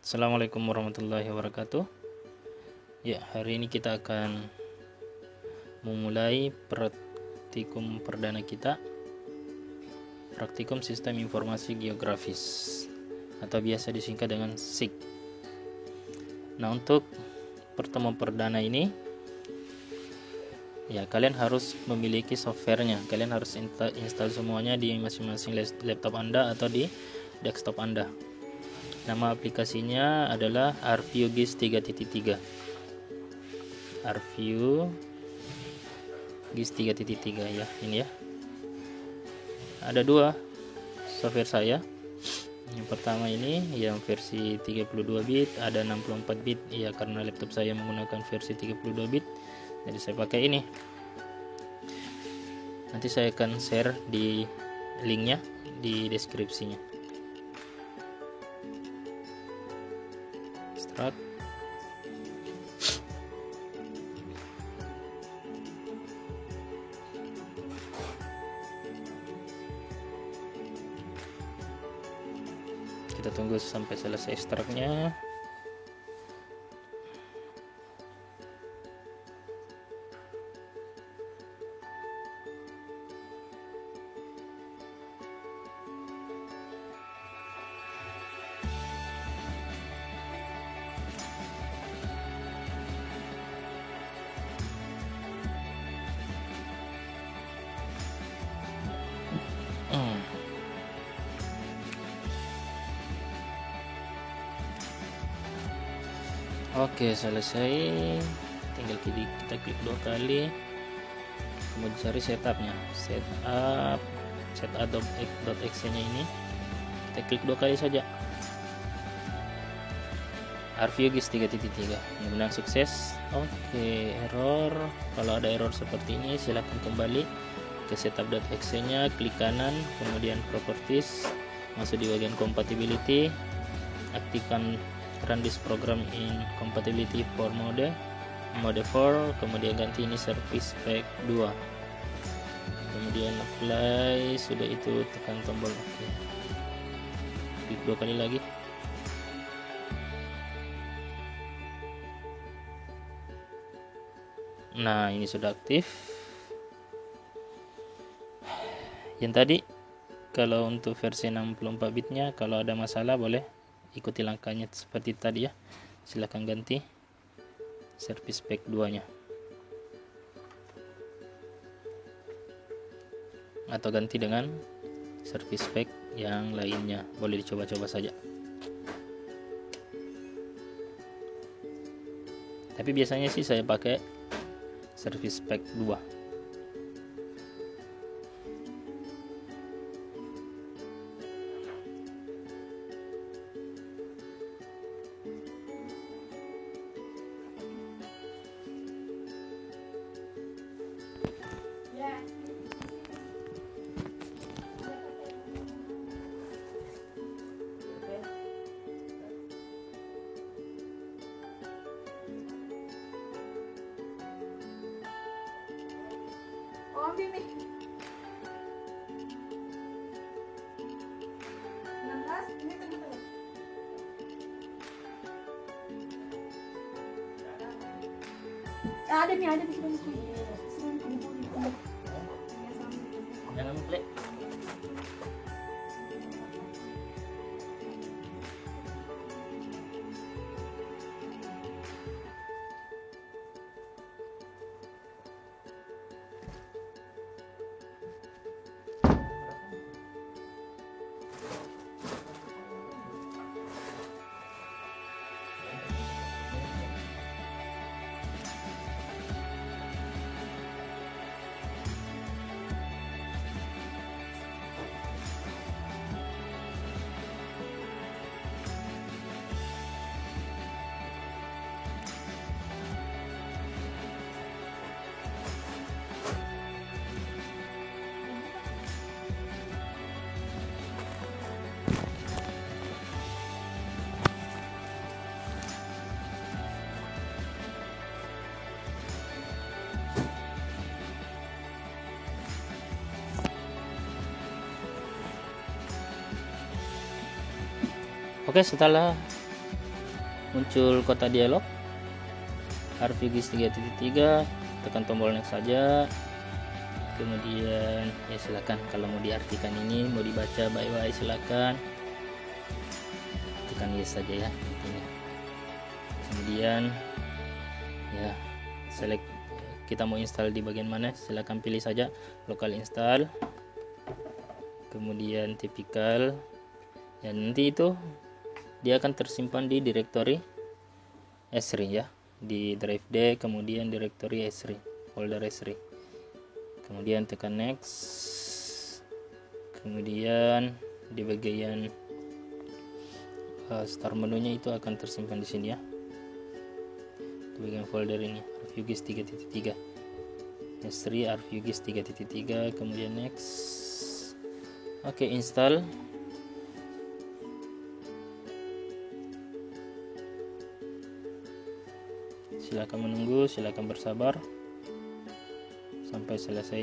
Assalamualaikum warahmatullahi wabarakatuh. Ya, hari ini kita akan memulai praktikum perdana kita, praktikum Sistem Informasi Geografis atau biasa disingkat dengan SIG. Nah, untuk pertemuan perdana ini ya kalian harus memiliki softwarenya. Kalian harus install semuanya di masing-masing laptop Anda atau di desktop Anda. Nama aplikasinya adalah ArcView GIS 3.3. ArcView GIS 3.3 ya, ini ya. Ada dua software saya. Yang pertama ini yang versi 32 bit, ada 64 bit. Ya, karena laptop saya menggunakan versi 32 bit, jadi saya pakai ini. Nanti saya akan share di linknya di deskripsinya. Start. Kita tunggu sampai selesai ekstraknya. Oke, selesai. Tinggal kita klik dua kali, kemudian cari setupnya, setup.exe nya ini kita klik dua kali saja. ArcView GIS 3.3 mudah-mudahan sukses. Oke, error. Kalau ada error seperti ini silahkan kembali ke setup.exe nya, klik kanan, kemudian properties, masuk di bagian compatibility, aktifkan run this program in compatibility for mode 4, kemudian ganti ini service pack 2, kemudian apply. Sudah itu tekan tombol OK, klik dua kali lagi. Nah, ini sudah aktif. Yang tadi kalau untuk versi 64 bitnya, kalau ada masalah boleh ikuti langkahnya seperti tadi ya. Silahkan ganti service pack 2 nya atau ganti dengan service pack yang lainnya, boleh dicoba-coba saja. Tapi biasanya sih saya pakai service pack 2. Ambil nih 16 ini tengah-tengah. Ada nih, ada di sini. Jangan klik. Oke, setelah muncul kotak dialog RVGIS 3.3, tekan tombol next saja. Kemudian ya silakan kalau mau diartikan ini, mau dibaca bye-bye silakan. Tekan yes saja ya intinya. Kemudian ya select kita mau install di bagian mana, silakan pilih saja local install. Kemudian typical. Ya nanti itu dia akan tersimpan di direktori S3 ya, di drive D, kemudian direktori S3, folder S3. Kemudian tekan next. Kemudian di bagian start menunya itu akan tersimpan di sini ya, di bagian folder ini RVGIS 3.3 S3 RVGIS 3.3. kemudian next. Oke, install. Silakan menunggu, silakan bersabar sampai selesai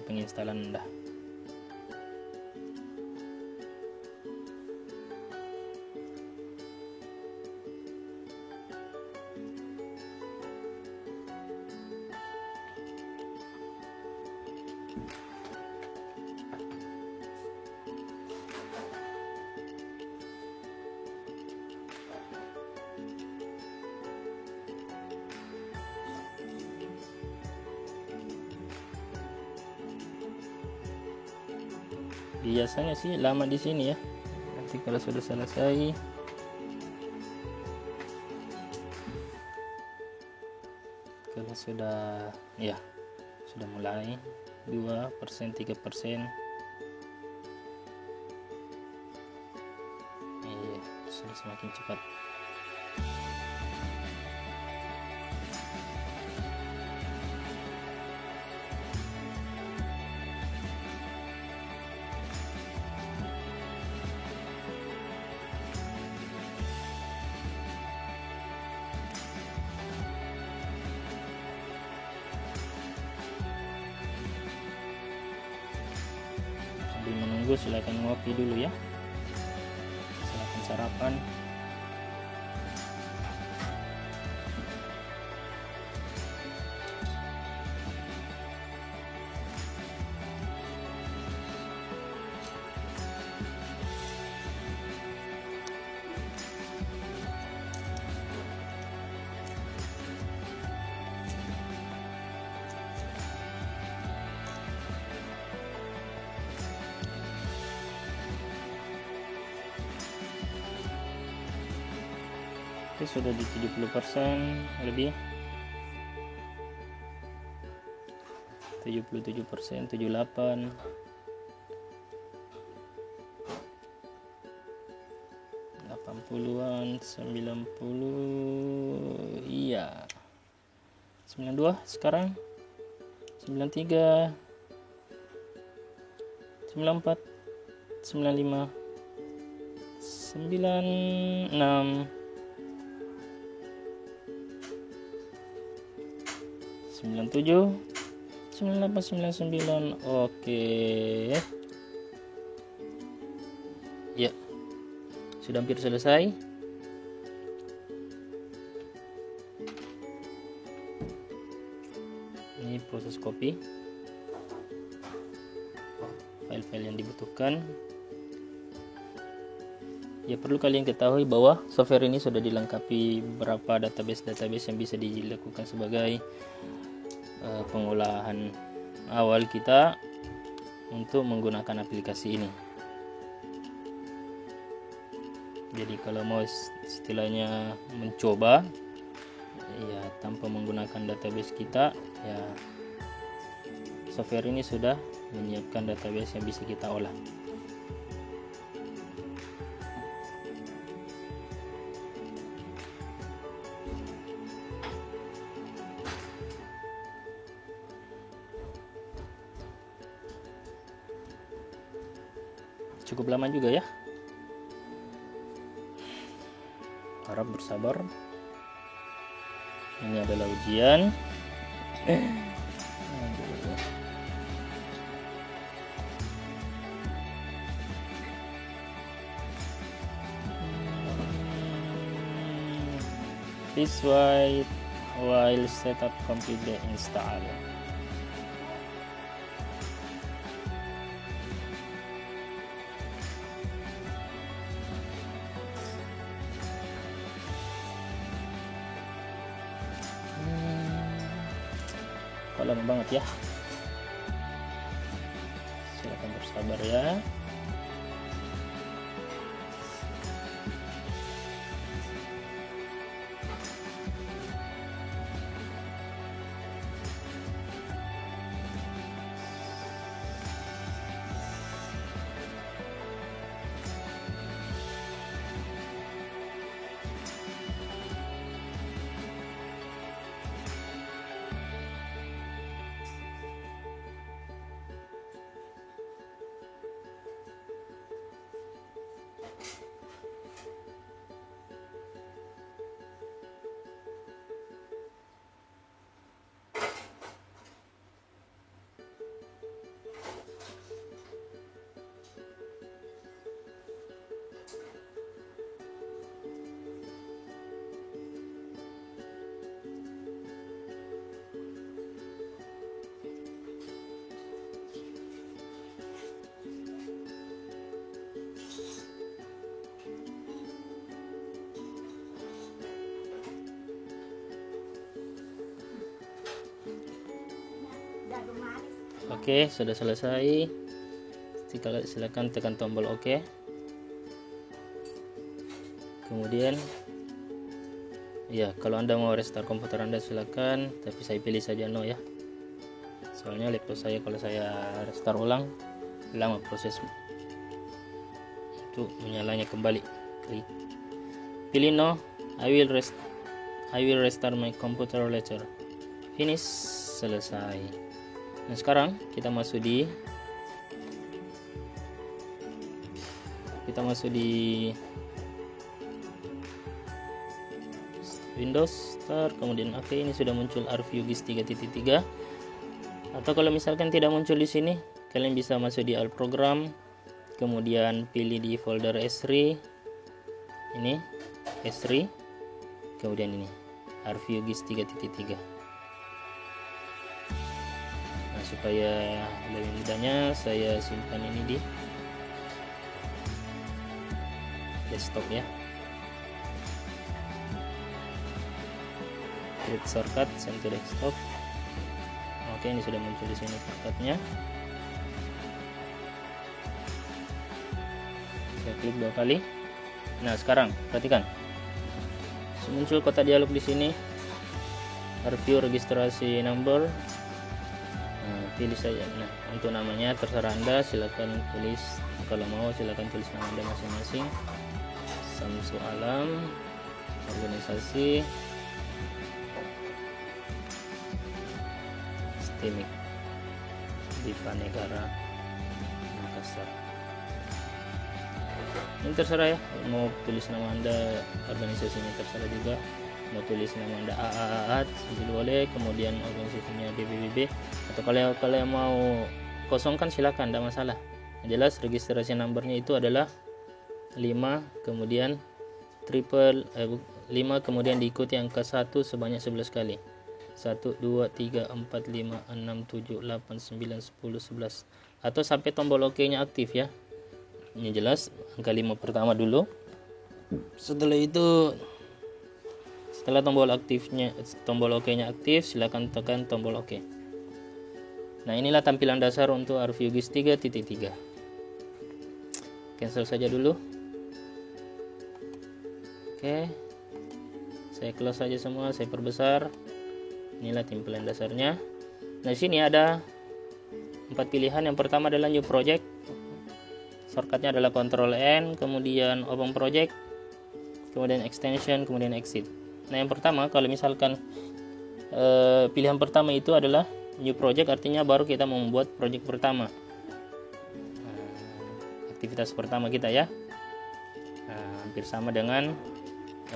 penginstalan Anda. Biasanya sih lama di sini ya. Nanti kalau sudah selesai, kalau sudah mulai 2%, 3%, sudah semakin cepat. Menunggu, silakan ngopi dulu ya, silakan sarapan. Oke, sudah di 70% lebih, 77%, 78, 80-an, 90, iya, 92 sekarang, 93, 94, 95, 96, 97, 98, 99. Oke ya, sudah hampir selesai. Ini proses copy file-file yang dibutuhkan. Ya, perlu kalian ketahui bahwa software ini sudah dilengkapi beberapa database yang bisa dilakukan sebagai pengolahan awal kita untuk menggunakan aplikasi ini. Jadi kalau mau istilahnya mencoba ya tanpa menggunakan database kita, ya software ini sudah menyiapkan database yang bisa kita olah. Cukup lama juga ya, harap bersabar. Ini adalah ujian. Please wait while setup completely installed. Kok lama banget ya? Silakan bersabar ya. Oke, sudah selesai. Silakan tekan tombol OK. Kemudian ya, kalau Anda mau restart komputer Anda silakan, tapi saya pilih saja no ya. Soalnya laptop saya kalau saya restart ulang lama proses untuk menyalanya kembali. Klik. Pilih no. I will restart my computer later. Finish. Selesai. Nah, sekarang kita masuk di Windows Start, kemudian oke, ini sudah muncul ArcViewGIS 3.3. Atau kalau misalkan tidak muncul di sini, kalian bisa masuk di All Program, kemudian pilih di folder S3, ini S3, kemudian ini ArcViewGIS 3.3. Supaya lebih mudahnya saya simpan ini di desktop ya. Klik shortcut send to desktop. Oke, ini sudah muncul di sini shortcutnya. Saya klik 2 kali. Nah, sekarang perhatikan. Muncul kotak dialog di sini. ArcView registrasi number. Pilih saja. Nah, untuk namanya terserah Anda, silakan tulis, kalau mau silakan tulis nama Anda masing-masing. Samsu Alam, organisasi STIMIK Dipa Negara Makassar. Ini terserah ya, mau tulis nama Anda, organisasinya terserah juga. Mau tulis nama Anda AAAAT boleh, kemudian organisasinya BBBB, atau kalau kalian mau kosongkan silakan, tidak masalah. Yang jelas registrasi numbernya itu adalah 5 kemudian 5 kemudian diikuti angka 1 sebanyak 11 kali. 1 2 3 4 5 6 7 8 9 10 11 atau sampai tombol OK nya aktif ya. Ini jelas angka 5 pertama dulu. Setelah tombol OK nya aktif, silakan tekan tombol OK. Nah, inilah tampilan dasar untuk ArcViewGIS 3.3. Cancel saja dulu. Oke. Saya close saja semua, saya perbesar. Inilah tampilan dasarnya. Nah, di sini ada 4 pilihan. Yang pertama adalah New Project. Shortcutnya adalah Ctrl N, kemudian Open Project, kemudian Extension, kemudian Exit. Nah, yang pertama, kalau misalkan pilihan pertama itu adalah New Project, artinya baru kita membuat project pertama, aktivitas pertama kita ya. Hampir sama dengan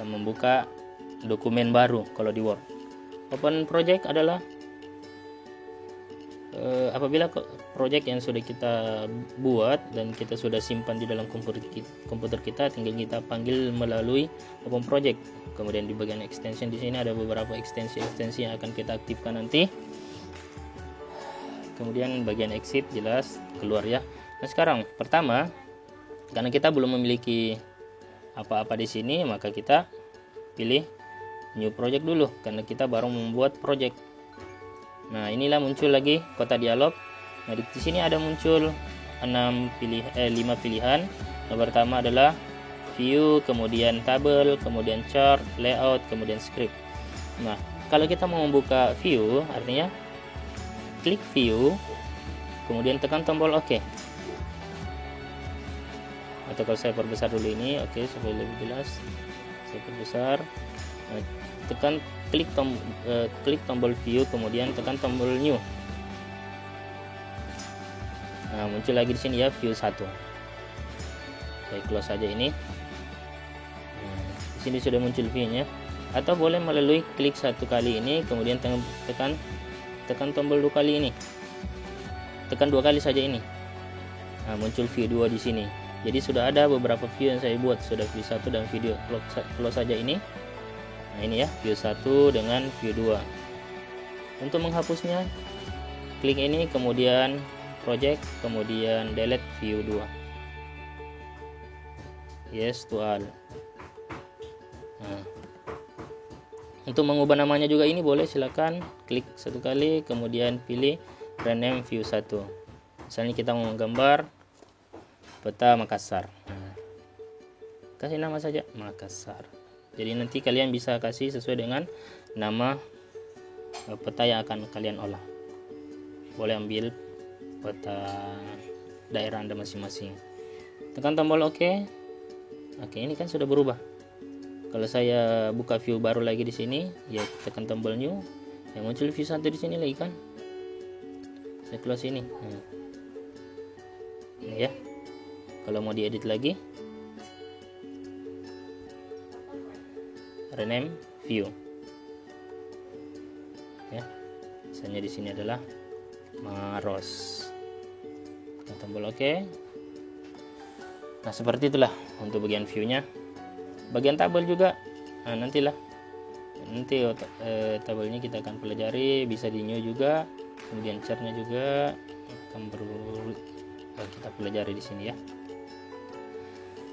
membuka dokumen baru kalau di Word. Open Project adalah apabila project yang sudah kita buat dan kita sudah simpan di dalam komputer kita, tinggal kita panggil melalui Open Project. Kemudian di bagian extension di sini ada beberapa ekstensi yang akan kita aktifkan nanti. Kemudian bagian exit jelas keluar ya. Nah sekarang pertama, karena kita belum memiliki apa-apa di sini, maka kita pilih new project dulu karena kita baru membuat project. Nah inilah muncul lagi kotak dialog. Nah di sini ada muncul 5 pilihan. Yang pertama adalah view, kemudian tabel, kemudian chart, layout, kemudian script. Nah kalau kita mau membuka view, artinya klik view, kemudian tekan tombol OK. Atau kalau saya perbesar dulu ini, oke, supaya lebih jelas, saya perbesar. Nah, tekan klik tombol view, kemudian tekan tombol new. Nah muncul lagi di sini ya view 1. Saya close saja ini. Nah, di sini sudah muncul view-nya. Atau boleh melalui klik satu kali ini, kemudian tekan tombol 2 kali ini. Tekan 2 kali saja ini. Nah, muncul view 2 di sini. Jadi sudah ada beberapa view yang saya buat, sudah view 1 dan video close saja ini. Nah, ini ya, view 1 dengan view 2. Untuk menghapusnya, klik ini, kemudian project, kemudian delete view 2. Yes to all. Nah, untuk mengubah namanya juga ini boleh, silakan klik satu kali, kemudian pilih rename view 1. Misalnya kita mau menggambar peta Makassar. Nah, kasih nama saja Makassar. Jadi nanti kalian bisa kasih sesuai dengan nama peta yang akan kalian olah. Boleh ambil peta daerah Anda masing-masing. Tekan tombol OK. Oke, ini kan sudah berubah. Kalau saya buka view baru lagi di sini, ya tekan tombol new, yang muncul view 1 di sini lagi kan. Saya close ini. Nah. Ini ya. Kalau mau diedit lagi, rename view. Ya. Misalnya di sini adalah Maros. Tekan tombol OK. Nah, seperti itulah untuk bagian view-nya. Bagian tabel juga, nah nanti tabelnya kita akan pelajari, bisa di new juga, kemudian chartnya juga akan kita pelajari di sini ya.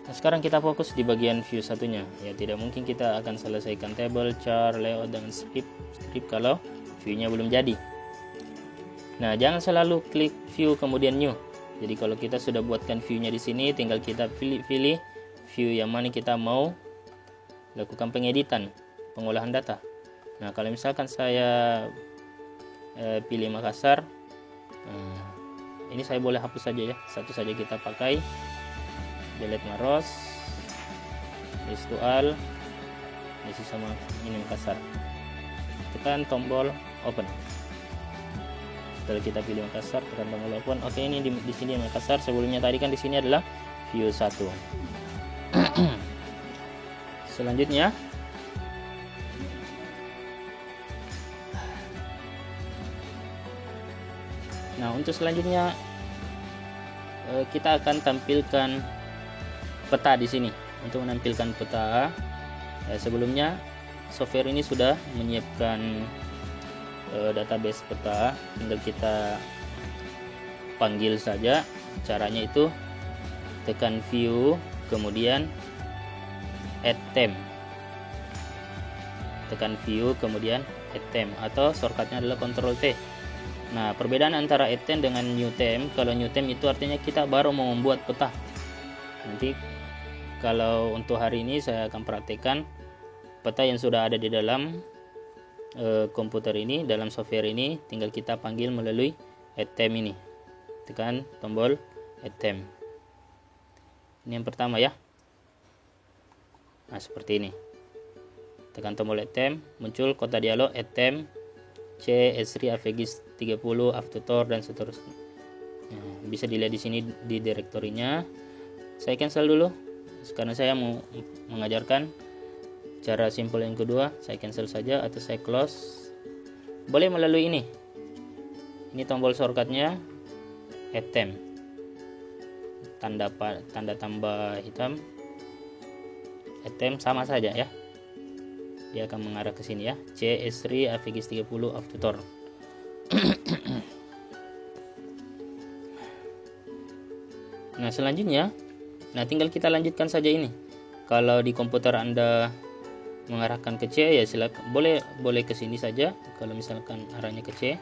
Nah, sekarang kita fokus di bagian view satunya. Ya tidak mungkin kita akan selesaikan table, chart, layout dengan script kalau view-nya belum jadi. Nah, jangan selalu klik view kemudian new. Jadi kalau kita sudah buatkan view-nya di sini, tinggal kita pilih view yang mana kita mau lakukan pengeditan, pengolahan data. Nah, kalau misalkan saya pilih Makassar, ini saya boleh hapus saja ya, satu saja kita pakai, delete Maros, list to all, isi sama ini Makassar. Tekan tombol open. Setelah kita pilih Makassar, tekan tombol open. Oke, ini di sini Makassar. Sebelumnya tadi kan di sini adalah view 1. Selanjutnya untuk selanjutnya kita akan tampilkan peta di sini. Untuk menampilkan peta, sebelumnya software ini sudah menyiapkan database peta, tinggal kita panggil saja. Caranya itu tekan view, kemudian add theme, tekan view kemudian add theme, atau shortcutnya adalah Ctrl T. Nah, perbedaan antara add theme dengan new theme, kalau new theme itu artinya kita baru mau membuat peta. Nanti kalau untuk hari ini saya akan praktekkan peta yang sudah ada di dalam komputer ini, dalam software ini, tinggal kita panggil melalui add theme ini. Tekan tombol add theme. Ini yang pertama ya. Nah, seperti ini. Tekan tombol add theme, muncul kotak dialog add theme C Esri Avegis 30 Avtutor dan seterusnya. Nah, bisa dilihat di sini di direktorinya. Saya cancel dulu karena saya mau mengajarkan cara simpel yang kedua. Saya cancel saja atau saya close. Boleh melalui ini. Ini tombol shortcutnya add theme. Tanda tambah hitam. Add theme sama saja ya. dia akan mengarah ke sini ya. C S3 AVGIS 30 off tutor. Nah selanjutnya, tinggal kita lanjutkan saja ini. Kalau di komputer Anda mengarahkan ke C, ya silakan, boleh ke sini saja. Kalau misalkan arahnya ke C,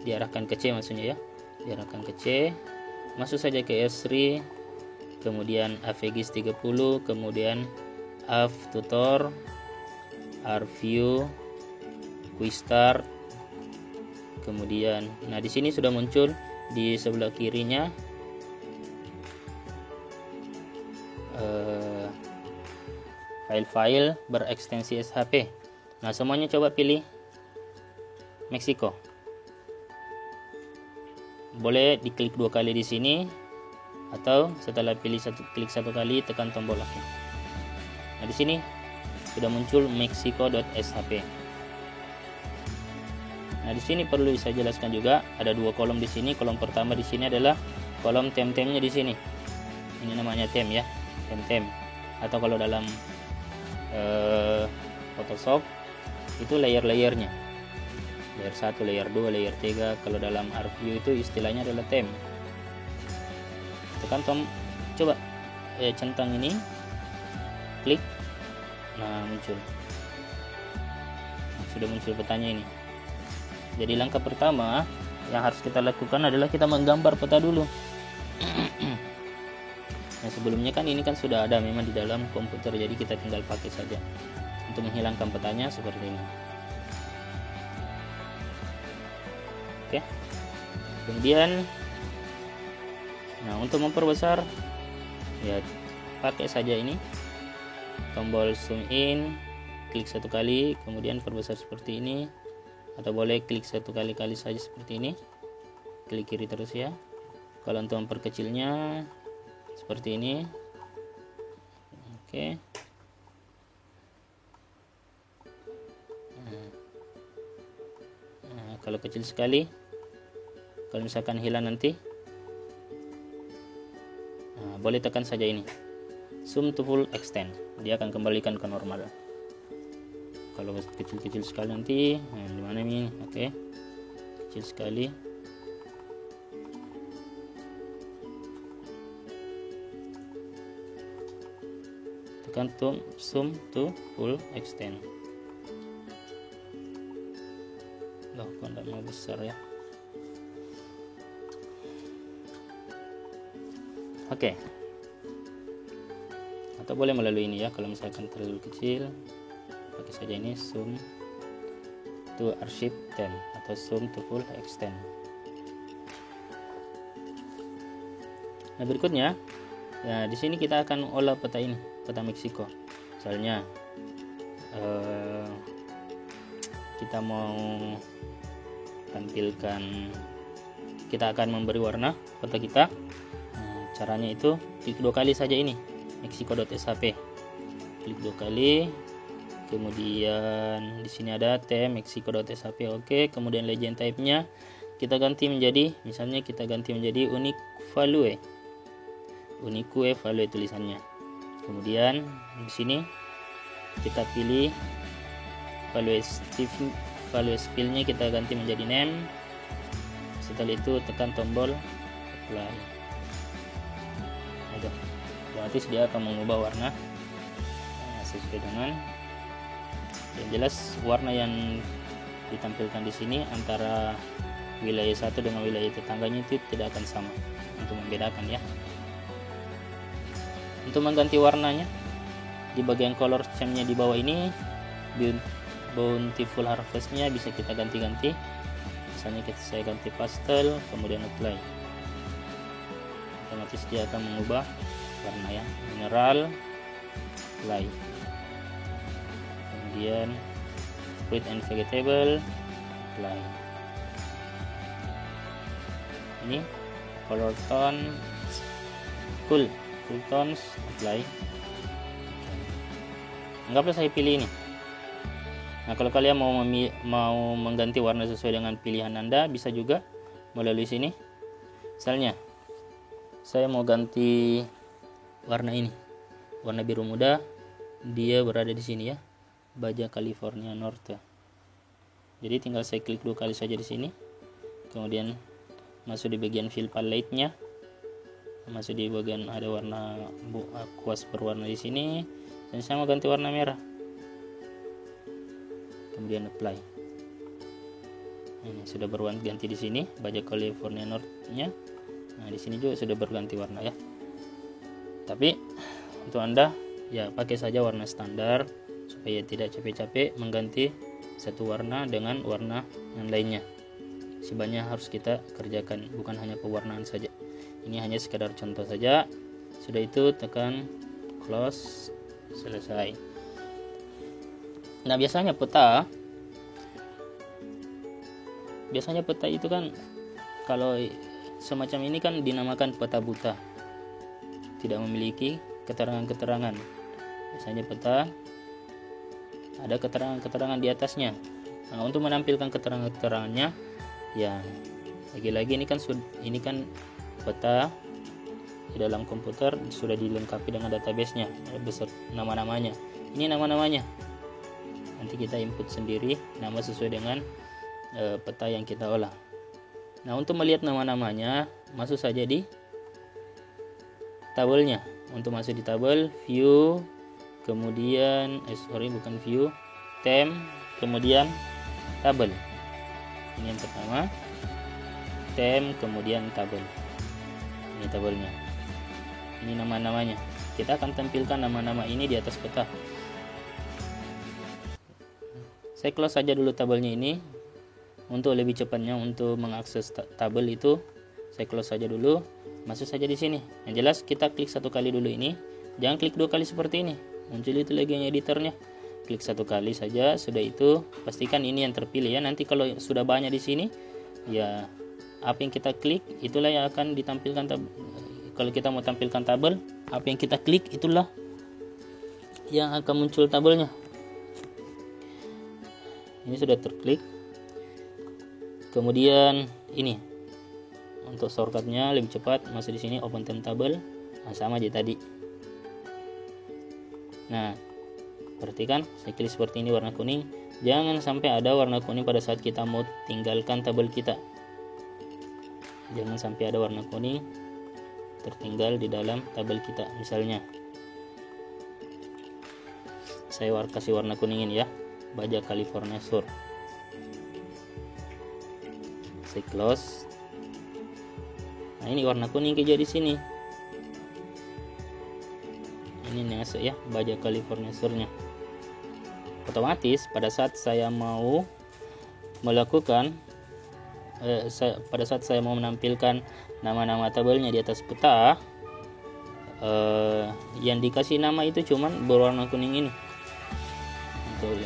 diarahkan ke C maksudnya ya, diarahkan ke C, masuk saja ke S3, kemudian AVGIS 30, kemudian AV tutor, RView, quick start, kemudian di sini sudah muncul di sebelah kirinya file-file berekstensi SHP. Nah semuanya coba pilih Meksiko. Boleh diklik 2 kali di sini, atau setelah klik 1 kali tekan tombol OK. Nah di sini sudah muncul mexico.shp. Nah di sini perlu saya jelaskan juga, ada 2 kolom di sini. Kolom pertama di sini adalah kolom tem-temnya di sini. Ini namanya tem ya, tem-tem. Atau kalau dalam Photoshop itu layer-layernya, layer 1, layer 2, layer 3. Kalau dalam RView itu istilahnya adalah tem. Tekan coba centang ini, klik, muncul. Sudah muncul petanya ini. Jadi langkah pertama yang harus kita lakukan adalah kita menggambar peta dulu. Nah sebelumnya kan ini kan sudah ada memang di dalam komputer, jadi kita tinggal pakai saja untuk menghilangkan petanya seperti ini. Oke. Kemudian untuk memperbesar ya pakai saja ini tombol zoom in, klik 1 kali, kemudian perbesar seperti ini, atau boleh klik 1 kali saja seperti ini, klik kiri terus ya. Kalau untuk memperkecilnya seperti ini. Oke. Kalau kecil sekali, kalau misalkan hilang nanti, boleh tekan saja ini zoom to full extend, dia akan kembalikan ke normal. Kalau kecil-kecil sekali nanti, di mana ini? Oke, kecil sekali. Tekan zoom to full extend. Loh, kok enggak mau besar ya? Oke. Atau boleh melalui ini ya, kalau misalkan terlalu kecil, pakai saja ini zoom to archive 10 atau zoom to full extend. Nah berikutnya, ya di sini kita akan olah peta ini, peta Meksiko. Misalnya kita mau tampilkan, kita akan memberi warna peta kita. Caranya itu klik 2 kali saja ini mexico.shp, klik 2 kali, kemudian di sini ada tem mexico.shp. Oke, kemudian legend type-nya kita ganti menjadi, misalnya kita ganti menjadi unique value tulisannya. Kemudian di sini kita pilih value field-nya kita ganti menjadi name. Setelah itu tekan tombol apply. Otomatis dia akan mengubah warna sesuai dengan yang jelas warna yang ditampilkan di sini antara wilayah satu dengan wilayah tetangganya itu tidak akan sama, untuk membedakan ya. Untuk mengganti warnanya di bagian color scheme-nya di bawah ini, Bountiful Harvest-nya bisa kita ganti-ganti. Misalnya saya ganti pastel, kemudian apply. Otomatis dia akan mengubah warna ya, mineral, light, kemudian fruit and vegetable, light. Ini color tone, cool tones, apply. Anggaplah saya pilih ini. Nah kalau kalian mau mengganti warna sesuai dengan pilihan Anda, bisa juga melalui sini. Misalnya saya mau ganti warna ini, warna biru muda, dia berada di sini ya. Baja California Norte. Jadi tinggal saya klik 2 kali saja di sini, kemudian masuk di bagian fill palette-nya, masuk di bagian ada warna kuas berwarna di sini, dan saya mau ganti warna merah, kemudian apply. Ini sudah berwarna ganti di sini Baja California North-nya. Nah di sini juga sudah berganti warna ya. Tapi untuk Anda ya pakai saja warna standar supaya tidak capek-capek mengganti satu warna dengan warna yang lainnya. Sebanyak harus kita kerjakan, bukan hanya pewarnaan saja. Ini hanya sekadar contoh saja. Sudah itu tekan close, selesai. Nah biasanya peta itu kan kalau semacam ini kan dinamakan peta buta, tidak memiliki keterangan-keterangan. Biasanya peta ada keterangan-keterangan di atasnya. Nah, untuk menampilkan keterangan-keterangannya ya lagi-lagi ini kan peta di dalam komputer sudah dilengkapi dengan database-nya, besar nama-namanya. Ini nama-namanya. Nanti kita input sendiri nama sesuai dengan peta yang kita olah. Nah, untuk melihat nama-namanya, masuk saja di tabelnya. Untuk masuk di tabel, view, kemudian bukan view, tem, kemudian tabel. Ini yang pertama, tem, kemudian tabel. Ini tabelnya. Ini nama-namanya. Kita akan tampilkan nama-nama ini di atas peta. Saya close saja dulu tabelnya ini. Untuk lebih cepatnya untuk mengakses tabel itu, saya close saja dulu. Masuk saja di sini. Yang jelas kita klik 1 kali dulu ini. Jangan klik 2 kali seperti ini. Muncul itu lagi yang editornya. Klik 1 kali saja. Sudah itu pastikan ini yang terpilih ya. Nanti kalau sudah banyak di sini, ya apa yang kita klik itulah yang akan ditampilkan. Kalau kita mau tampilkan tabel, apa yang kita klik itulah yang akan muncul tabelnya. Ini sudah terklik. Kemudian ini untuk shortcutnya lebih cepat, masuk di sini open tem table. Nah, sama aja tadi. Nah, perhatikan saya klik seperti ini warna kuning. Jangan sampai ada warna kuning pada saat kita mau tinggalkan tabel kita. Jangan sampai ada warna kuning tertinggal di dalam tabel kita. Misalnya saya kasih warna kuning ini ya, Baja California Sur. Saya close. Nah ini warna kuning kerja di sini. Ini masuk ya, Baja California Sur-nya. Otomatis pada saat saya mau melakukan pada saat saya mau menampilkan nama-nama tabelnya di atas peta, yang dikasih nama itu cuman berwarna kuning ini. Untuk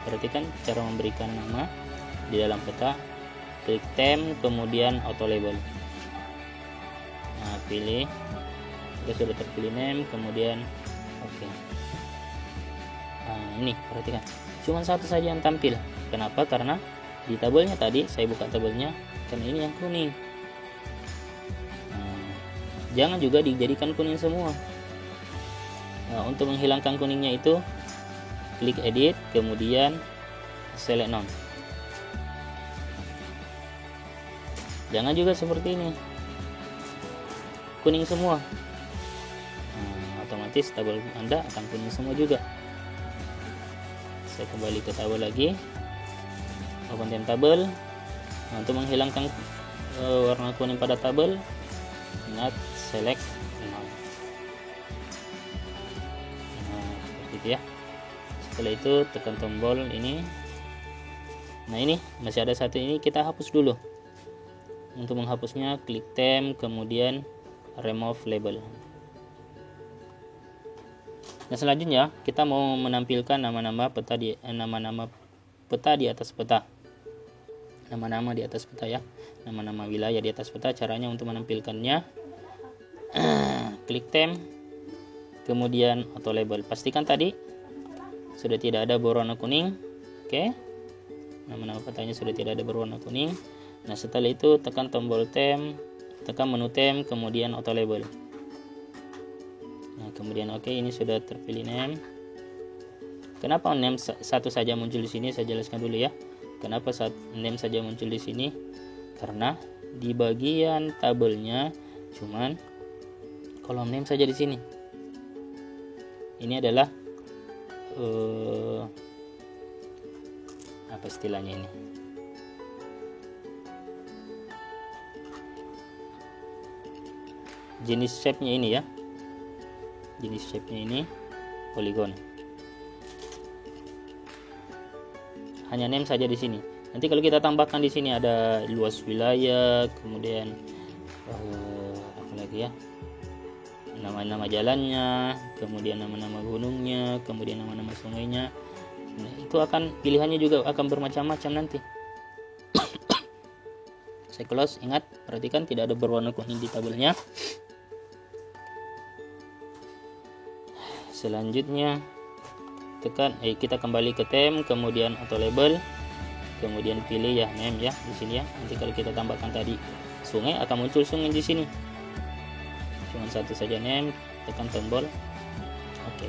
perhatikan cara memberikan nama di dalam peta. Klik tem, kemudian auto label. Nah, pilih. Kita sudah terpilih name, kemudian oke. Nah, ini perhatikan. Cuma satu saja yang tampil. Kenapa? Karena di tabelnya tadi saya buka tabelnya, karena ini yang kuning. Nah, jangan juga dijadikan kuning semua. Nah, untuk menghilangkan kuningnya itu klik edit, kemudian select none. Jangan juga seperti ini kuning semua. Nah, otomatis tabel Anda akan kuning semua juga. Saya kembali ke tabel lagi, open tem tabel. Nah, untuk menghilangkan warna kuning pada tabel, ingat select none. Nah, seperti itu ya. Setelah itu tekan tombol ini. Nah ini masih ada satu, ini kita hapus dulu. Untuk menghapusnya klik tem, kemudian remove label. Nah selanjutnya kita mau menampilkan nama-nama peta di atas peta. Nama-nama di atas peta ya. Nama-nama wilayah di atas peta. Caranya untuk menampilkannya klik tem, kemudian auto label. Pastikan tadi sudah tidak ada berwarna kuning. Oke. Nama-nama petanya sudah tidak ada berwarna kuning. Nah setelah itu tekan tombol tem, tekan menu tem, kemudian auto label. Nah kemudian oke, ini sudah terpilih name. Kenapa name satu saja muncul di sini? Saya jelaskan dulu ya. Kenapa name saja muncul di sini? Karena di bagian tabelnya cuman kolom name saja di sini. Ini adalah apa istilahnya ini? Jenis shape-nya ini ya. Jenis shape-nya ini polygon. Hanya name saja di sini. Nanti kalau kita tambahkan di sini ada luas wilayah, kemudian apa lagi ya? Nama-nama jalannya, kemudian nama-nama gunungnya, kemudian nama-nama sungainya. Nah, itu akan pilihannya juga akan bermacam-macam nanti. Saya close, ingat, perhatikan tidak ada berwarna kuning di tabelnya. Selanjutnya tekan kita kembali ke theme, kemudian auto label, kemudian pilih ya name ya di sini ya. Nanti kalau kita tambahkan tadi sungai akan muncul sungai di sini. Cuma satu saja name, tekan tombol oke.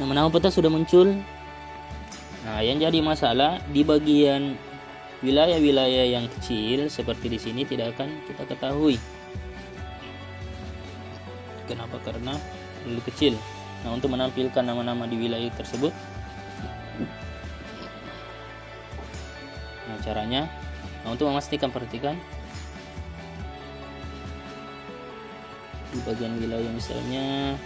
Nama-nama peta sudah muncul. Nah, yang jadi masalah di bagian wilayah-wilayah yang kecil seperti di sini tidak akan kita ketahui. Kenapa? Karena lebih kecil. Nah, untuk menampilkan nama-nama di wilayah tersebut, nah caranya, untuk memastikan, perhatikan di bagian wilayah misalnya,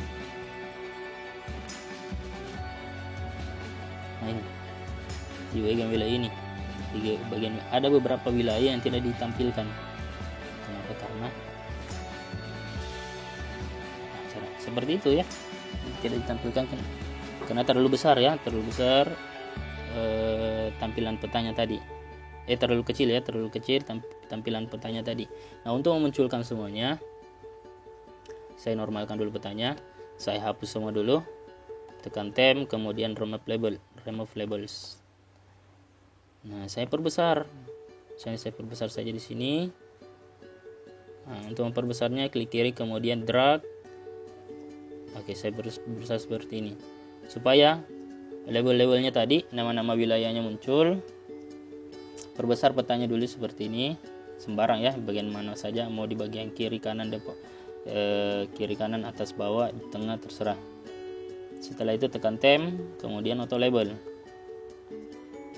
nah ini di bagian wilayah ini, di bagian ada beberapa wilayah yang tidak ditampilkan. Kenapa? Karena seperti itu ya, tidak ditampilkan karena terlalu besar ya, tampilan petanya tadi, terlalu kecil tampilan petanya tadi. Nah, untuk memunculkan semuanya, saya normalkan dulu petanya, saya hapus semua dulu, tekan theme, kemudian remove labels. Nah, saya perbesar saja di sini. Nah, untuk memperbesarnya klik kiri kemudian drag. Oke, saya berusaha seperti ini supaya label-labelnya tadi, nama-nama wilayahnya muncul. Perbesar petanya dulu seperti ini, sembarang ya, bagian mana saja, mau di bagian kiri kanan kiri kanan atas bawah tengah terserah. Setelah itu tekan theme, kemudian auto label.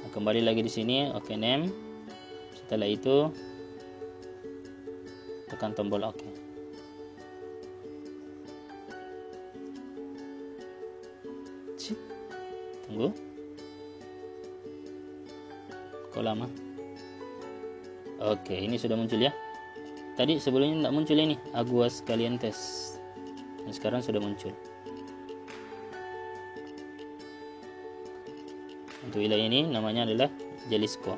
Nah, kembali lagi di sini, oke name. Setelah itu tekan tombol oke. Tunggu, kok lama? Oke, ini sudah muncul ya. Tadi sebelumnya tidak muncul ini, Aguas Calientes. Dan sekarang sudah muncul. Untuk wilayah ini namanya adalah Jalisco.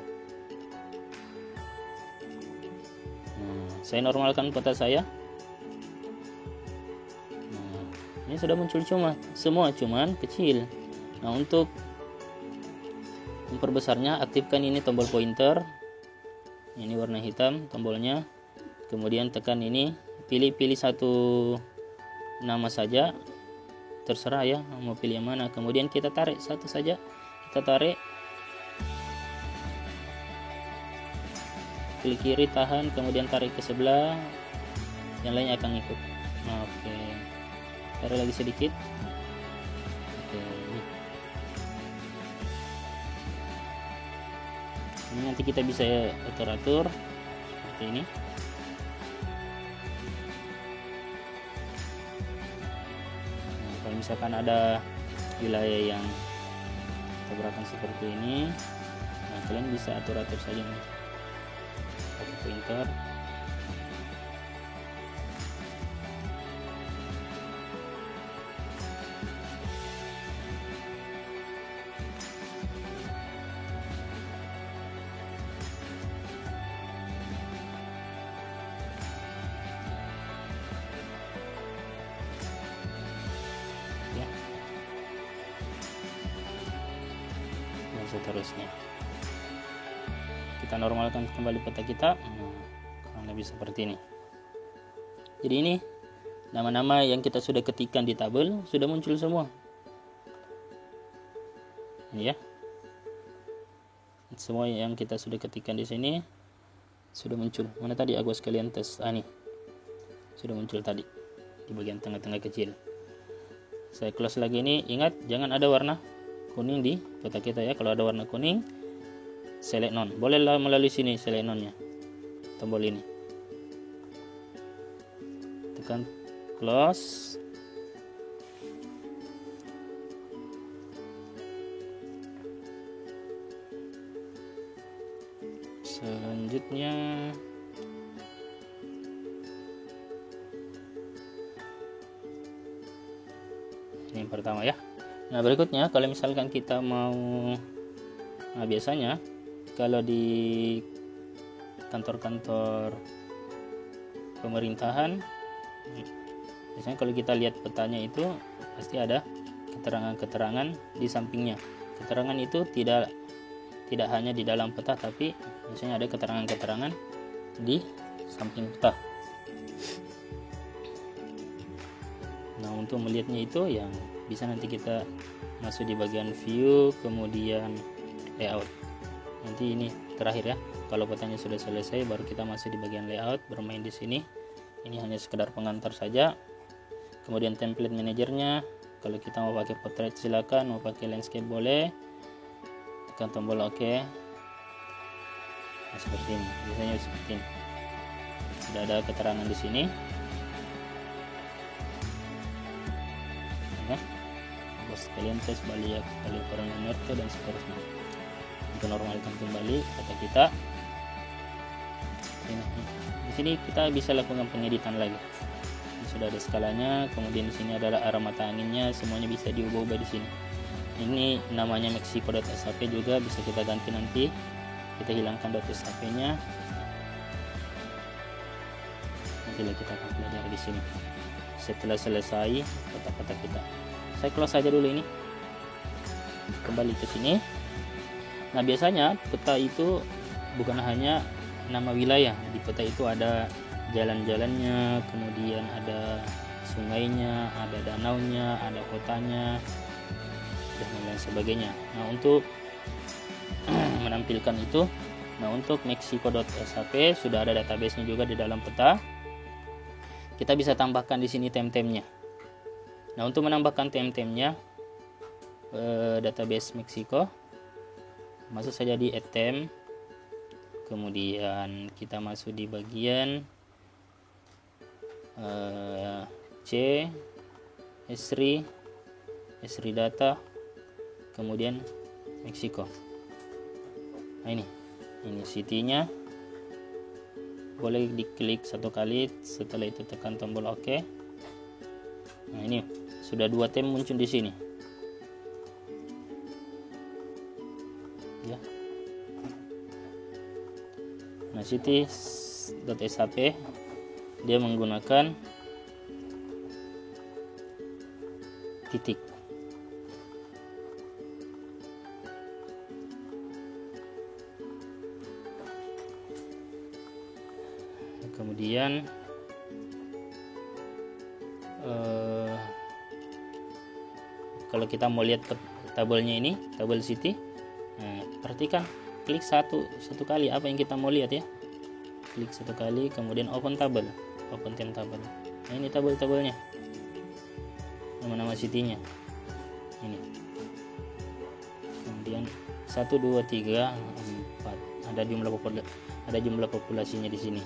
Nah, saya normalkan peta saya. Nah, ini sudah muncul semua cuman kecil. Nah, untuk memperbesarnya aktifkan ini tombol pointer. Ini warna hitam tombolnya. Kemudian tekan ini, pilih satu nama saja. Terserah ya mau pilih yang mana. Kemudian kita tarik satu saja. Kita tarik. Klik kiri tahan, kemudian tarik ke sebelah. Yang lainnya akan ikut. Nah, oke. Tarik lagi sedikit. Oke. Ini nanti kita bisa atur seperti ini. Nah, kalau misalkan ada wilayah yang tabrakan seperti ini, nah kalian bisa atur saja nih pakai pointer. Seterusnya kita normalkan kembali peta kita, kurang lebih seperti ini. Jadi ini Nama-nama yang kita sudah ketikkan di tabel sudah muncul semua. Ini ya. Semua yang kita sudah ketikkan di sini sudah muncul. Mana tadi aku sekalian tes? Nih. Sudah muncul tadi di bagian tengah-tengah kecil. Saya close lagi ini. Ingat jangan ada warna kuning di peta kita ya. Kalau ada warna kuning, select none. Bolehlah melalui sini select none-nya. Tombol ini. Tekan close. Selanjutnya ini yang pertama ya. Nah berikutnya kalau misalkan kita mau, nah biasanya kalau di kantor-kantor pemerintahan, biasanya kalau kita lihat petanya itu pasti ada keterangan-keterangan di sampingnya. Keterangan itu tidak hanya di dalam peta, tapi biasanya ada keterangan-keterangan di samping peta. Nah untuk melihatnya itu yang bisa nanti kita masuk di bagian view, kemudian layout. Nanti ini terakhir ya. Kalau petanya sudah selesai baru kita masuk di bagian layout, bermain di sini. Ini hanya sekedar pengantar saja. Kemudian template manajernya, kalau kita mau pakai portrait silakan, mau pakai landscape boleh. Tekan tombol OK. Nah, seperti ini. Biasanya seperti ini. Sudah ada keterangan di sini. Ya. Bos kalian tes balik kali ukuran nomor dan seterusnya. Untuk normalkan kembali kata kita. Di sini kita bisa lakukan pengeditan lagi. Ini sudah ada skalanya, kemudian di sini adalah arah mata anginnya, semuanya bisa diubah-ubah di sini. Ini namanya Mexico.shp juga bisa kita ganti nanti. Kita hilangkan .shp-nya. Nanti kita akan pelajari di sini. Setelah selesai peta-peta kita, saya close saja dulu ini. Kembali ke sini. Nah biasanya peta itu bukan hanya nama wilayah. Di peta itu ada jalan-jalannya, kemudian ada sungainya, ada danaunya, ada kotanya, dan lain sebagainya. Nah untuk menampilkan itu, nah untuk Mexico.shp sudah ada database-nya juga di dalam peta. Kita bisa tambahkan di sini tem-temnya. Nah untuk menambahkan tem-temnya database Mexico, masuk saja di add tem, kemudian kita masuk di bagian C, S3 data, kemudian Mexico. Nah ini city-nya. Boleh diklik satu kali, setelah itu tekan tombol OK. Nah ini sudah 2 tem muncul di sini. Ya. Nah city.shp dia menggunakan titik. Kemudian kalau kita mau lihat tabelnya ini, tabel city, perhatikan, klik satu kali apa yang kita mau lihat ya. Klik satu kali, kemudian open tabel, open tem tabel. Nah ini tabel-tabelnya, nama-nama city-nya ini. Kemudian 1, 2, 3, 4 ada jumlah populasinya di sini.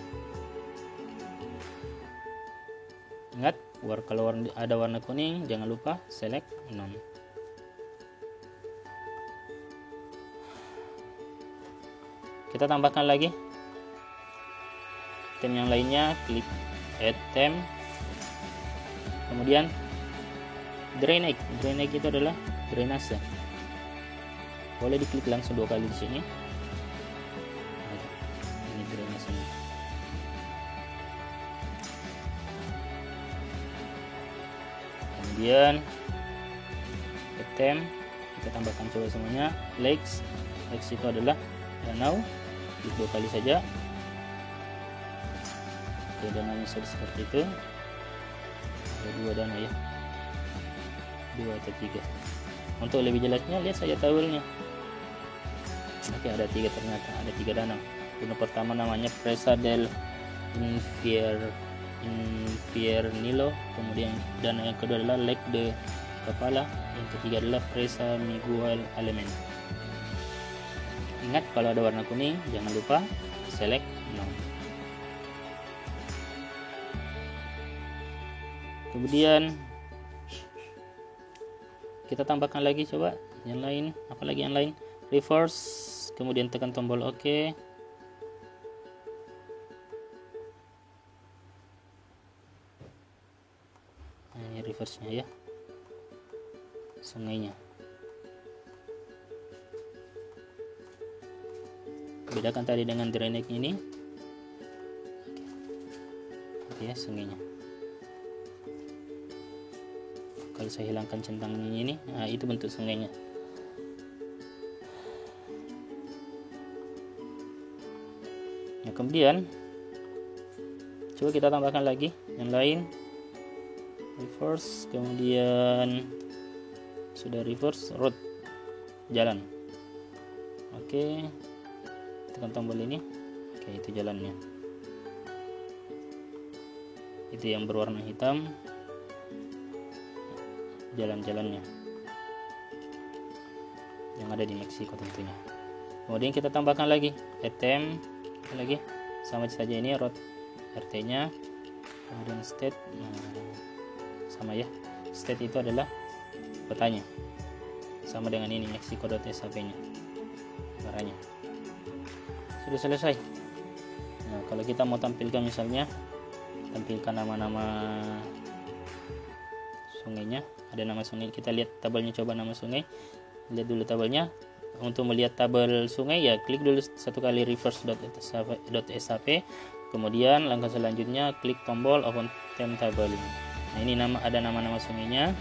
Ingat, kalau ada warna kuning jangan lupa select none. Kita tambahkan lagi tem yang lainnya, klik add tem, kemudian drainage itu adalah drainase. Boleh diklik langsung 2 kali di sini. Ini drainase. Kemudian tem kita tambahkan coba semuanya. Lakes itu adalah danau, klik 2 kali saja. Oke, danaunya seperti itu. Ada 2 dana ya, 2 atau 3. Untuk lebih jelasnya lihat saja tabelnya. Oke, ada 3 ternyata, ada 3 dana. Yang pertama namanya Presa del Infiernillo, kemudian dana yang kedua adalah Lake de Kepala, yang ketiga adalah Presa Miguel Alemen. Ingat, kalau ada warna kuning jangan lupa select no. Kemudian kita tambahkan lagi, coba yang lain, apalagi yang lain, reverse, kemudian tekan tombol OK. Nah, ini reverse-nya ya, sungainya. Bedakan tadi dengan drainage ini. Oke ya, sungainya. Kalau saya hilangkan centangnya ini, nah itu bentuk sungainya. Nah, kemudian coba kita tambahkan lagi yang lain, reverse, kemudian sudah reverse, road, jalan. Oke, tekan tombol ini. Oke, itu jalannya, itu yang berwarna hitam, jalan-jalannya yang ada di Meksiko tentunya. Kemudian kita tambahkan lagi item lagi, sama saja ini road RT nya, kemudian state, sama ya, state itu adalah petanya, sama dengan ini Mexico.sap nya negaranya. Sudah selesai. Nah, kalau kita mau tampilkan, misalnya tampilkan nama-nama sungainya, ada nama sungai, kita lihat tabelnya, coba nama sungai, lihat dulu tabelnya. Untuk melihat tabel sungai ya klik dulu satu kali reverse.sap, kemudian langkah selanjutnya klik tombol open time table. Nah, ini ada nama-nama sungainya.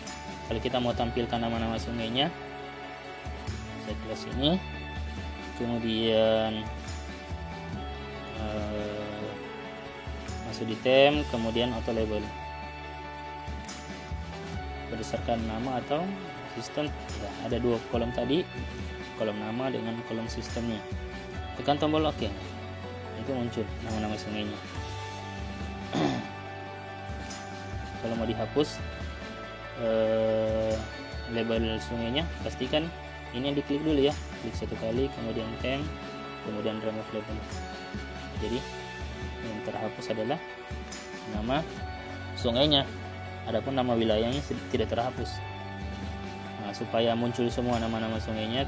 Kalau kita mau tampilkan nama-nama sungainya, saya close ini, kemudian masuk di tem, kemudian auto label berdasarkan nama atau sistem ya, ada 2 kolom tadi, kolom nama dengan kolom sistemnya. Tekan tombol OK, itu muncul nama-nama sungainya. Kalau mau dihapus label sungainya, pastikan ini yang diklik dulu ya, klik satu kali, kemudian tem, kemudian remove label. Jadi yang terhapus adalah nama sungainya, adapun nama wilayahnya tidak terhapus. Nah, supaya muncul semua nama-nama sungainya,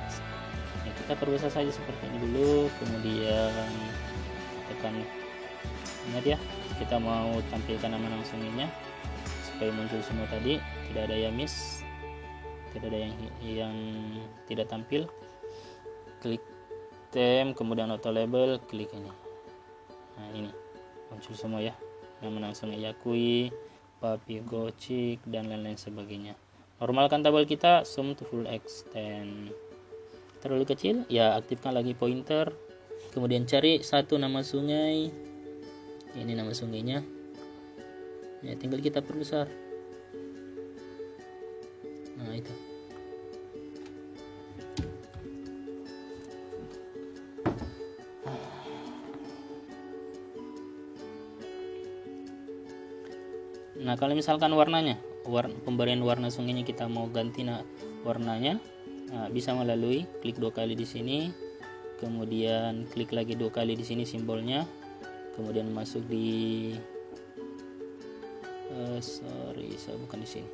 ya kita perbesar saja seperti ini dulu, kemudian tekan, ingat ya, kita mau tampilkan nama-nama sungainya supaya muncul semua tadi, tidak ada yang miss, tidak ada yang tidak tampil. Klik tem, kemudian auto label, klik ini. Nah, ini muncul semua ya, nama-nama sungai Yakui, Papi, Gocik, dan lain-lain sebagainya. Normalkan tabel kita, zoom to full extent. Terlalu kecil, ya aktifkan lagi pointer, kemudian cari satu nama sungai. Ini nama sungainya, ya tinggal kita perbesar. Nah, itu. Nah, kalau misalkan warnanya, pemberian warna sungainya kita mau ganti warnanya, nah, bisa melalui klik 2 kali di sini, kemudian klik lagi 2 kali di sini simbolnya, kemudian masuk di saya bukan di sini,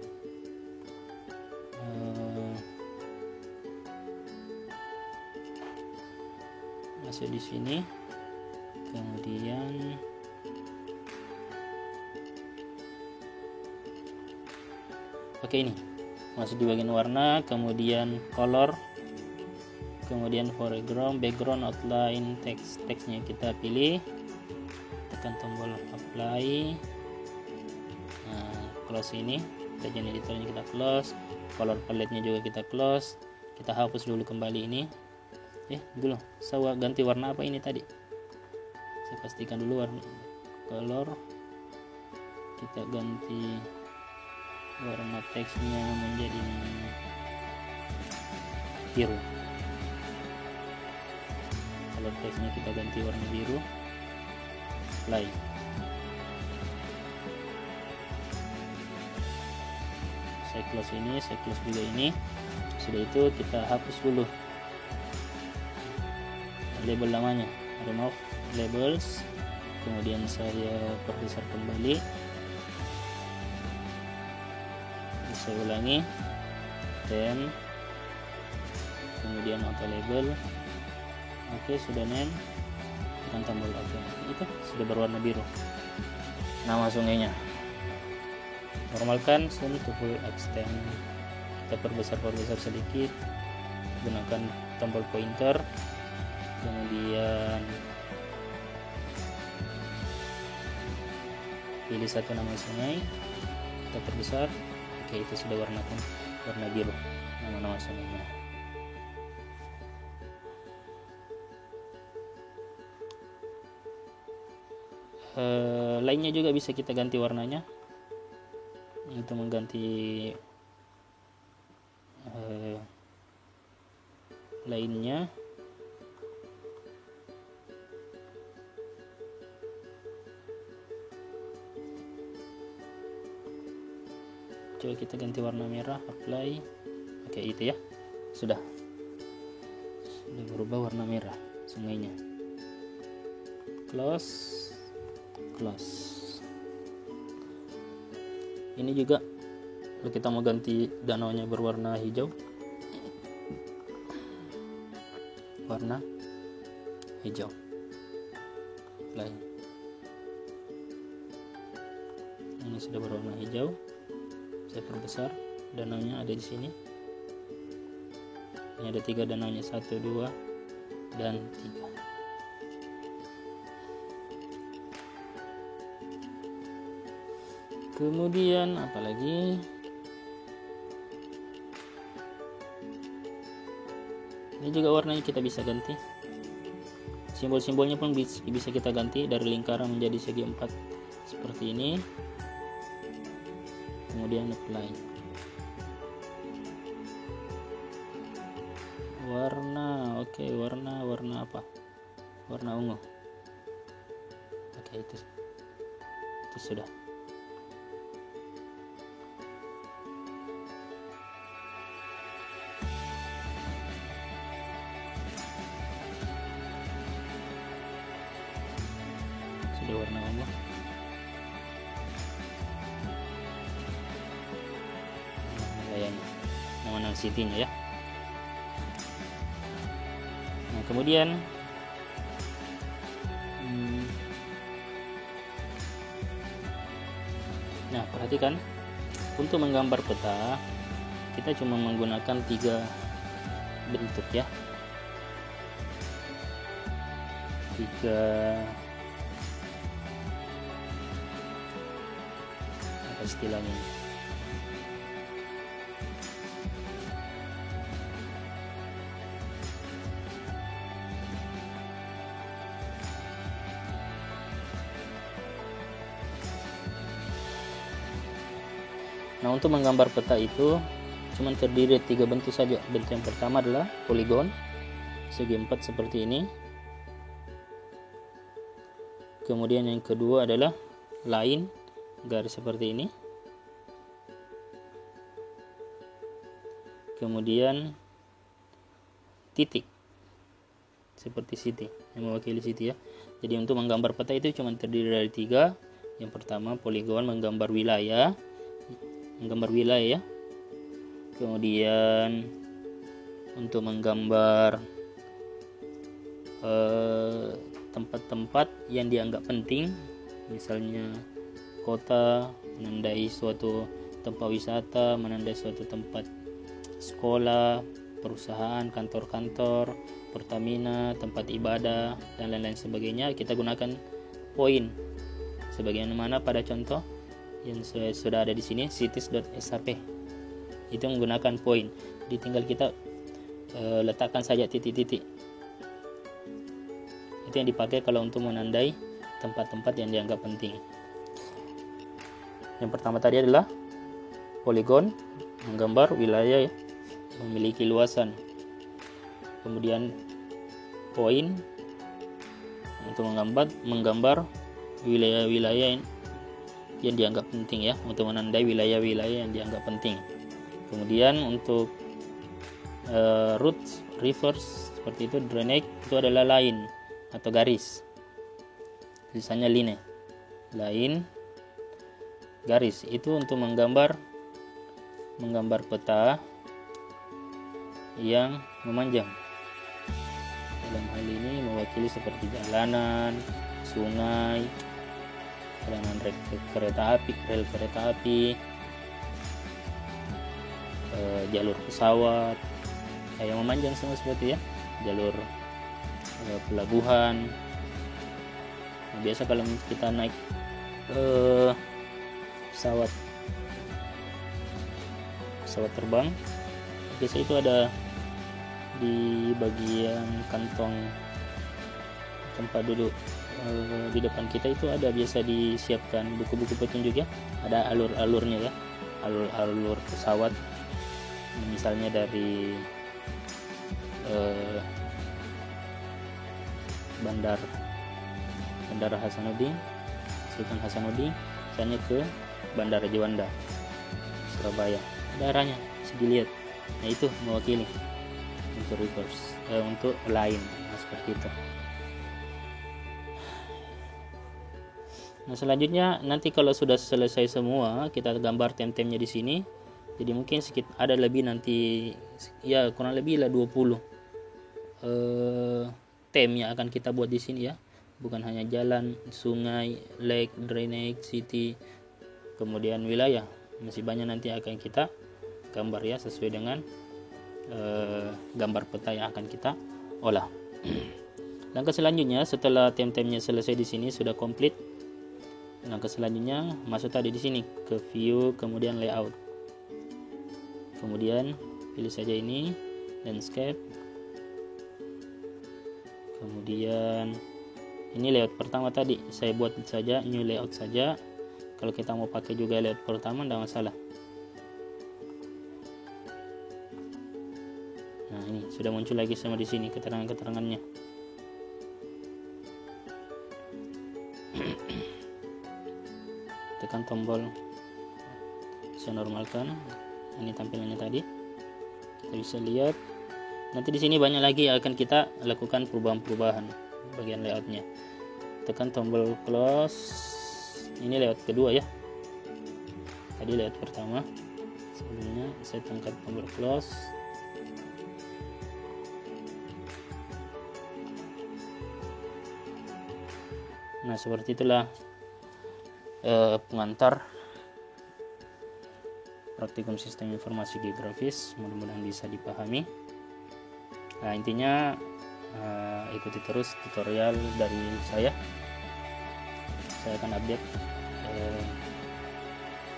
masuk di sini, kemudian oke, ini masuk di bagian warna, kemudian color, kemudian foreground, background, outline, teksnya kita pilih, tekan tombol apply. Nah, close ini, bagian editornya kita close, color palette-nya juga kita close. Kita hapus dulu kembali ini. Dulu saya ganti warna apa ini tadi, saya pastikan dulu warna color, kita ganti warna teksnya menjadi biru. Kalau teksnya kita ganti warna biru, apply. Saya close ini, saya close juga ini. Sudah itu kita hapus dulu label lamanya, remove labels. Kemudian saya perbesar kembali, saya ulangi, then kemudian auto label. Oke, sudah name, tekan tombol oke. Itu sudah berwarna biru nama sungainya. Normalkan zoom to full extent, kita perbesar sedikit, gunakan tombol pointer, kemudian pilih satu nama sungai, kita perbesar. Oke, itu sudah warna biru nama sungainya. Lainnya juga bisa kita ganti warnanya. Untuk mengganti lainnya, coba kita ganti warna merah, apply. Oke, itu ya, sudah berubah warna merah sungainya. Close. Ini juga kalau kita mau ganti danaunya berwarna hijau, warna hijau, apply. Ini sudah berwarna hijau. Saya perbesar, danaunya ada di sini. Ini ada 3 danaunya, 1, 2, dan 3. Kemudian apalagi? Ini juga warnanya kita bisa ganti. Simbol-simbolnya pun bisa kita ganti dari lingkaran menjadi segi 4 seperti ini. Kemudian apply. Warna, oke, warna apa? Warna ungu. Oke, itu sudah. Warna ungu. Nama city-nya ya. Nah, kemudian perhatikan, untuk menggambar peta kita cuma menggunakan 3 bentuk ya. 3 istilahnya. Nah, untuk menggambar peta itu cuma terdiri 3 bentuk saja. Bentuk yang pertama adalah poligon segi 4 seperti ini. Kemudian yang kedua adalah line garis seperti ini. Kemudian titik seperti city yang mewakili city ya. Jadi untuk menggambar peta itu cuma terdiri dari 3. Yang pertama poligon, menggambar wilayah ya. Kemudian untuk menggambar tempat-tempat yang dianggap penting, misalnya kota, menandai suatu tempat wisata, menandai suatu tempat sekolah, perusahaan, kantor-kantor, Pertamina, tempat ibadah, dan lain-lain sebagainya. Kita gunakan poin sebagaimana pada contoh yang sudah ada di sini, cities.shp. Itu menggunakan poin. Jadi tinggal kita letakkan saja titik-titik. Itu yang dipakai kalau untuk menandai tempat-tempat yang dianggap penting. Yang pertama tadi adalah poligon, menggambar wilayah memiliki luasan. Kemudian poin untuk menggambar wilayah-wilayah yang dianggap penting ya, untuk menandai wilayah-wilayah yang dianggap penting. Kemudian untuk routes, rivers seperti itu, drainage itu adalah line atau garis, tulisannya line, garis itu untuk menggambar peta yang memanjang. Dalam hal ini mewakili seperti jalanan, sungai, jalanan rel kereta api, jalur pesawat, yang memanjang semua seperti ya, jalur pelabuhan. Nah, biasa kalau kita naik pesawat terbang, biasa itu ada di bagian kantong tempat duduk di depan kita itu ada biasa disiapkan buku-buku petunjuk ya, ada alur-alurnya ya, alur pesawat, misalnya dari Bandara Sultan Hasanuddin misalnya ke Bandara Juanda Surabaya, daerahnya bisa dilihat. Nah itu mewakili untuk reverse, untuk line, seperti itu. Nah selanjutnya nanti kalau sudah selesai semua, kita gambar tem-temnya di sini. Jadi mungkin sekitar ada lebih nanti ya, kurang lebih lah 20 tem yang akan kita buat di sini ya. Bukan hanya jalan, sungai, lake, drainage, city, kemudian wilayah. Masih banyak nanti akan kita gambar ya, sesuai dengan gambar peta yang akan kita olah. Langkah selanjutnya setelah tem-temnya selesai di sini sudah komplit. Langkah selanjutnya masuk tadi di sini ke view, kemudian layout. Kemudian pilih saja ini landscape. Kemudian ini layout pertama tadi saya buat saja new layout saja. Kalau kita mau pakai juga layout pertama tidak masalah. Nah ini sudah muncul lagi sama di sini keterangannya. Tekan tombol, saya normalkan. Ini tampilannya tadi. Kita bisa lihat. Nanti di sini banyak lagi akan kita lakukan perubahan bagian layoutnya. Tekan tombol close. Ini layout kedua ya. Tadi layout pertama. Sebelumnya saya tekan tombol close. Nah seperti itulah pengantar praktikum sistem informasi geografis. Mudah-mudahan bisa dipahami. Nah intinya ikuti terus tutorial dari saya akan update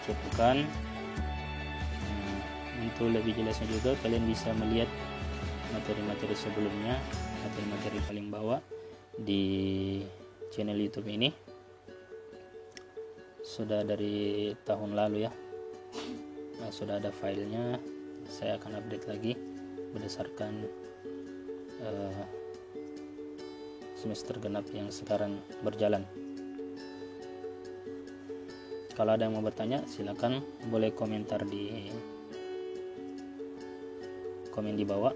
cepukan. Untuk lebih jelasnya juga kalian bisa melihat materi-materi sebelumnya, materi-materi paling bawah di channel YouTube ini. Sudah dari tahun lalu ya. Nah, sudah ada filenya. Saya akan update lagi berdasarkan semester genap yang sekarang berjalan. Kalau ada yang mau bertanya, silakan boleh komentar di komen di bawah.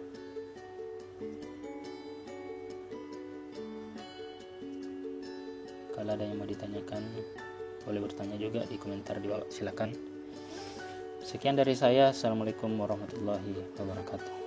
Kalau ada yang mau ditanyakan, boleh bertanya juga di komentar di bawah, silakan. Sekian dari saya. Assalamualaikum warahmatullahi wabarakatuh.